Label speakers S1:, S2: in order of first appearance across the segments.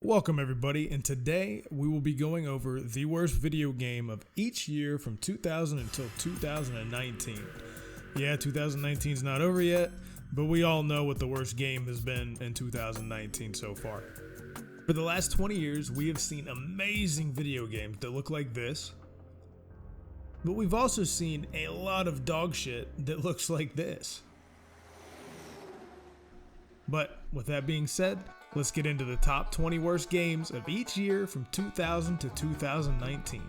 S1: Welcome everybody, and today we will be going over the worst video game of each year from 2000 until 2019. Yeah, 2019 is not over yet, but we all know what the worst game has been in 2019 so far. For the last 20 years, we have seen amazing video games that look like this, but we've also seen a lot of dog shit that looks like this. But with that being said, let's get into the top 20 worst games of each year from 2000 to 2019.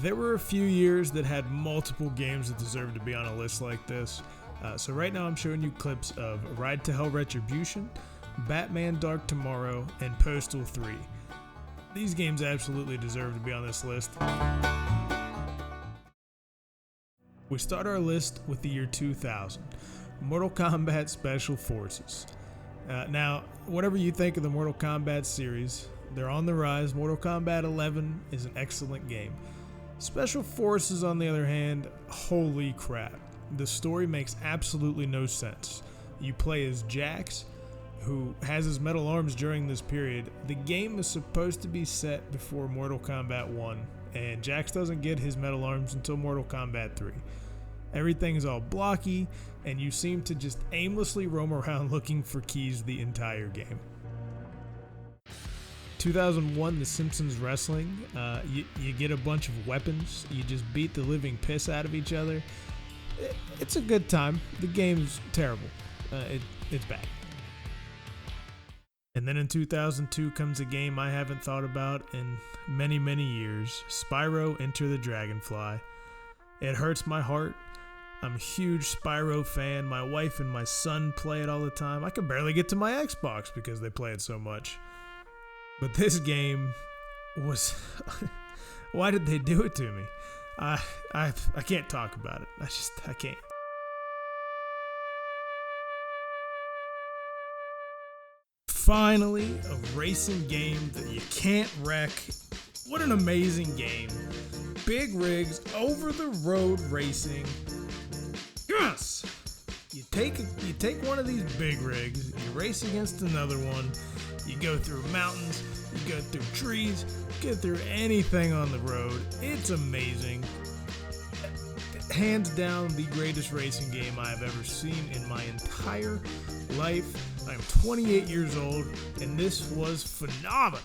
S1: There were a few years that had multiple games that deserved to be on a list like this. So right now I'm showing you clips of Ride to Hell Retribution, Batman Dark Tomorrow, and Postal 3. These games absolutely deserve to be on this list. We start our list with the year 2000. Mortal Kombat Special Forces. Now, whatever you think of the Mortal Kombat series, they're on the rise. Mortal Kombat 11 is an excellent game. Special Forces, on the other hand, holy crap. The story makes absolutely no sense. You play as Jax, who has his metal arms during this period. The game is supposed to be set before Mortal Kombat 1, and Jax doesn't get his metal arms until Mortal Kombat 3. Everything is all blocky, and you seem to just aimlessly roam around looking for keys the entire game. 2001, The Simpsons Wrestling. You get a bunch of weapons. You just beat the living piss out of each other. It's a good time. The game's terrible. It's bad. And then in 2002 comes a game I haven't thought about in many, many years. Spyro, Enter the Dragonfly. It hurts my heart. I'm a huge Spyro fan. My wife and my son play it all the time. I can barely get to my Xbox because they play it so much. But this game was... Why did they do it to me? I can't talk about it. I can't. Finally, a racing game that you can't wreck. What an amazing game. Big rigs, over-the-road racing. Yes! You take one of these big rigs, you race against another one, you go through mountains, you go through trees, you go through anything on the road. It's amazing. Hands down, the greatest racing game I have ever seen in my entire life. I'm 28 years old, and this was phenomenal.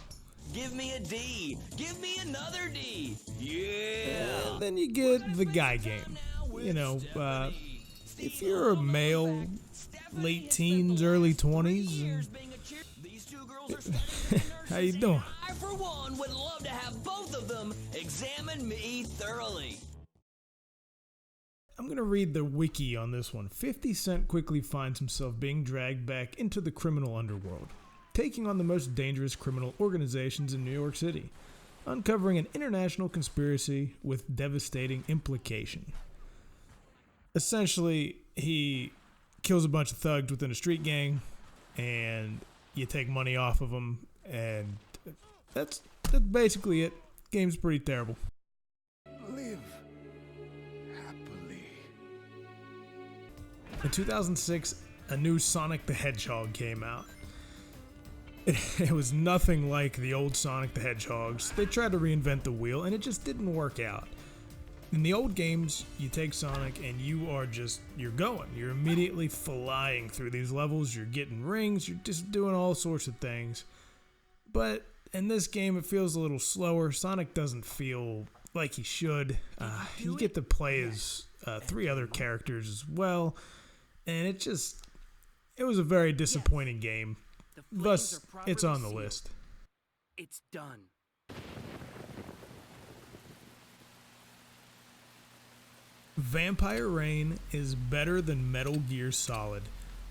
S2: Give me a D. Give me another D. Yeah.
S1: And then you get the guy game. You know, if you're a male, late teens, early 20s, how you doing?
S2: I, for one, would love to have both of them examine me thoroughly.
S1: I'm going to read the wiki on this one. 50 Cent quickly finds himself being dragged back into the criminal underworld, taking on the most dangerous criminal organizations in New York City, uncovering an international conspiracy with devastating implication. Essentially, he kills a bunch of thugs within a street gang, and you take money off of them, and that's basically it. Game's pretty terrible.
S3: Live happily.
S1: In 2006, a new Sonic the Hedgehog came out. It was nothing like the old Sonic the Hedgehogs. They tried to reinvent the wheel, and it just didn't work out. In the old games, you take Sonic and you're going. You're immediately flying through these levels, you're getting rings, you're just doing all sorts of things. But in this game, it feels a little slower. Sonic doesn't feel like he should. You get to play as 3 other characters as well, and it was a very disappointing game. Thus, it's on the list.
S4: It's done.
S1: Vampire Reign is better than Metal Gear Solid.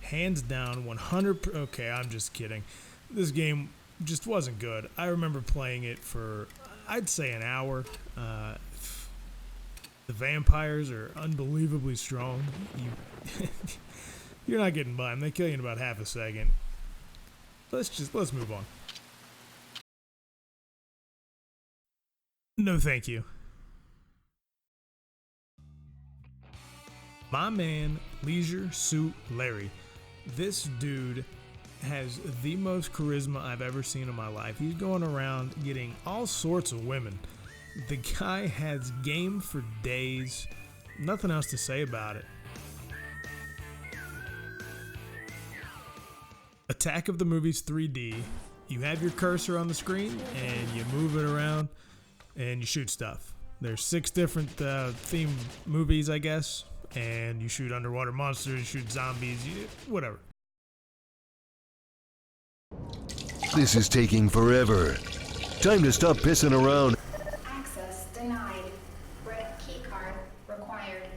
S1: Hands down, 100%. Okay, I'm just kidding. This game just wasn't good. I remember playing it for, I'd say, an hour. The vampires are unbelievably strong. You're not getting by them. They kill you in about half a second. Let's move on. No, thank you. My man, Leisure Suit Larry. This dude has the most charisma I've ever seen in my life. He's going around getting all sorts of women. The guy has game for days. Nothing else to say about it. Attack of the Movies 3D. You have your cursor on the screen and you move it around and you shoot stuff. There's 6 different themed movies, I guess, and you shoot underwater monsters, you shoot zombies, whatever.
S5: This is taking forever. Time to stop pissing around.
S6: Access denied. Keycard required.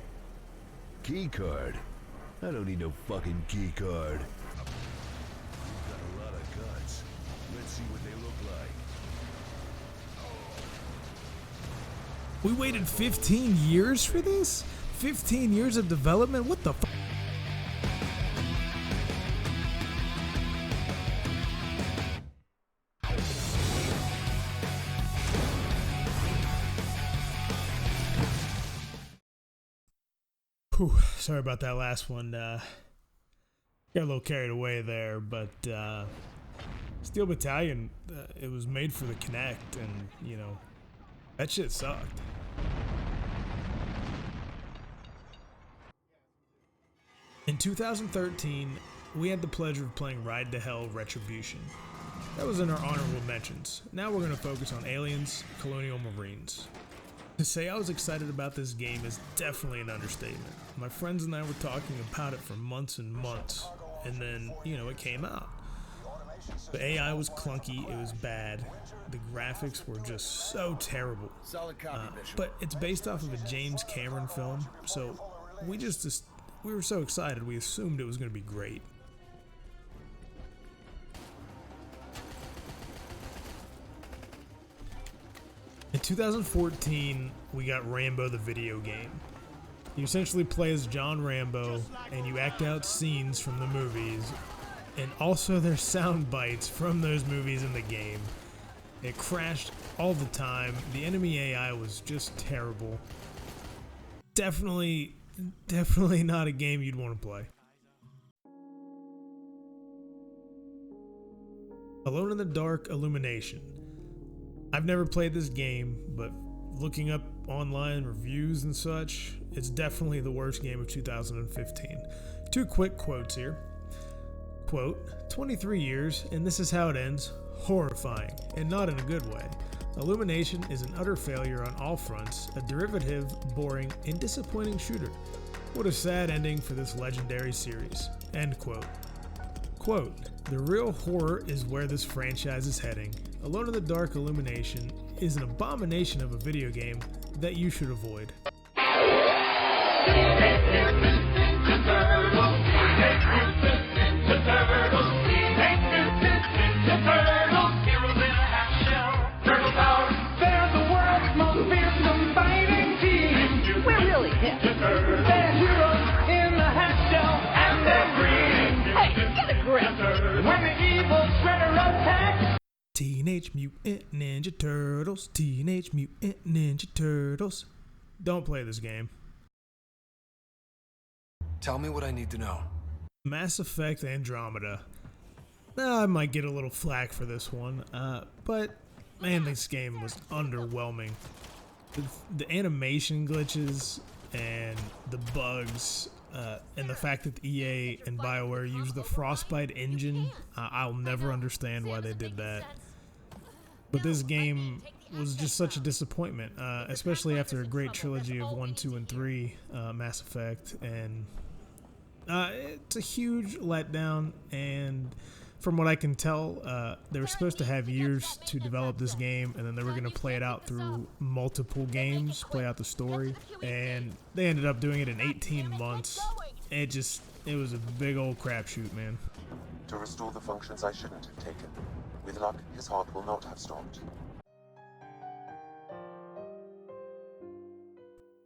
S5: Keycard? I don't need no fucking keycard. You've got a lot of guts. Let's see what they look like.
S1: We waited 15 years for this? 15 years of development? What the fuck? Whew, sorry about that last one. Got a little carried away there, but Steel Battalion, it was made for the Kinect, and you know, that shit sucked. In 2013, we had the pleasure of playing Ride to Hell Retribution. That was in our honorable mentions. Now we're going to focus on Aliens, Colonial Marines. To say I was excited about this game is definitely an understatement. My friends and I were talking about it for months and months, and then, you know, it came out. The AI was clunky, it was bad, the graphics were just so terrible. But it's based off of a James Cameron film, so we were so excited, we assumed it was going to be great. In 2014, we got Rambo the video game. You essentially play as John Rambo, and you act out scenes from the movies, and also there's sound bites from those movies in the game. It crashed all the time. The enemy AI was just terrible. Definitely not a game you'd want to play. Alone in the Dark Illumination. I've never played this game, but looking up online reviews and such, it's definitely the worst game of 2015. 2 quick quotes here. Quote, 23 years, and this is how it ends. Horrifying, and not in a good way. Illumination is an utter failure on all fronts, a derivative, boring, and disappointing shooter. What a sad ending for this legendary series. End quote. Quote, the real horror is where this franchise is heading. Alone in the Dark Illumination is an abomination of a video game that you should avoid. Teenage Mutant Ninja Turtles, Teenage Mutant Ninja Turtles. Don't play this game.
S3: Tell me what I need to know.
S1: Mass Effect Andromeda. I might get a little flack for this one, but man, this game was underwhelming. The animation glitches and the bugs, and the fact that EA and BioWare used the Frostbite engine, I'll never understand why they did that. But this game was just such a disappointment, especially after a great trilogy of 1, 2, and 3 Mass Effect, and it's a huge letdown. And from what I can tell, they were supposed to have years to develop this game, and then they were going to play it out through multiple games, play out the story, and they ended up doing it in 18 months. It was a big old crapshoot, man.
S7: To restore the functions I shouldn't have taken. With luck, his heart will not have stopped.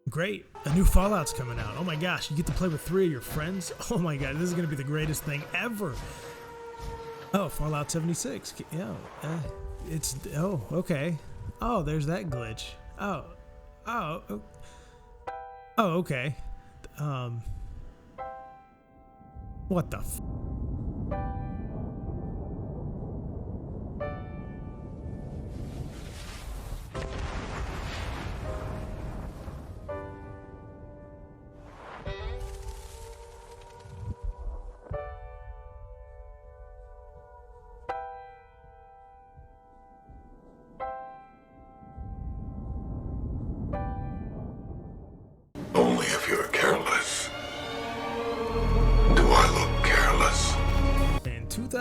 S1: Great, a new Fallout's coming out. Oh my gosh, you get to play with 3 of your friends? Oh my god, this is going to be the greatest thing ever. Oh, Fallout 76. Yeah, okay. Oh, there's that glitch. Oh, okay. What the f?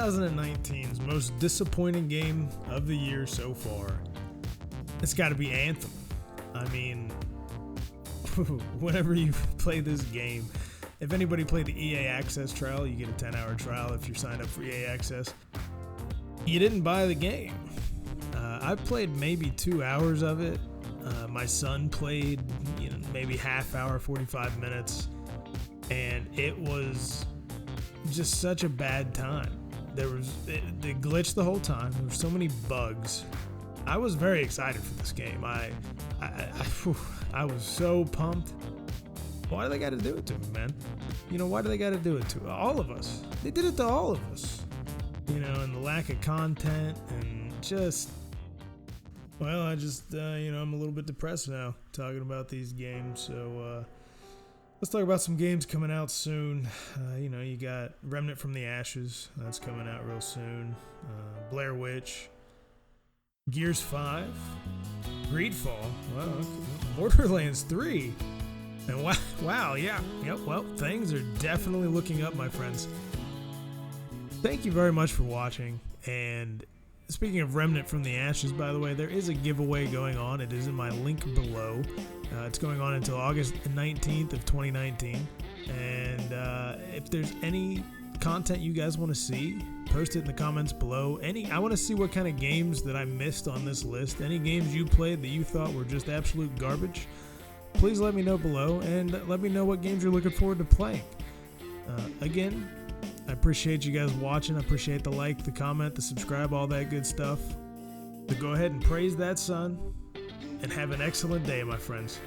S1: 2019's most disappointing game of the year so far, it's got to be Anthem. I mean, whenever you play this game, if anybody played the EA Access trial, you get a 10-hour trial if you're signed up for EA Access. You didn't buy the game. I played maybe 2 hours of it. My son played, maybe half hour, 45 minutes, and it was just such a bad time. It glitched the whole time. There were so many bugs. I was very excited for this game. I was so pumped. Why do they got to do it to me, man? Why do they got to do it to all of us? They did it to all of us. And the lack of content and just, well, I'm a little bit depressed now talking about these games. So let's talk about some games coming out soon. You got Remnant from the Ashes. That's coming out real soon. Blair Witch. Gears 5. Greedfall. Wow. Borderlands 3. And wow, yeah. Yep, well, things are definitely looking up, my friends. Thank you very much for watching. And speaking of Remnant from the Ashes, by the way, there is a giveaway going on. It is in my link below. It's going on until August 19th of 2019. And if there's any content you guys want to see, post it in the comments below. I want to see what kind of games that I missed on this list. Any games you played that you thought were just absolute garbage, please let me know below, and let me know what games you're looking forward to playing. Again, I appreciate you guys watching. I appreciate the like, the comment, the subscribe, all that good stuff. So go ahead and praise that sun, and have an excellent day, my friends.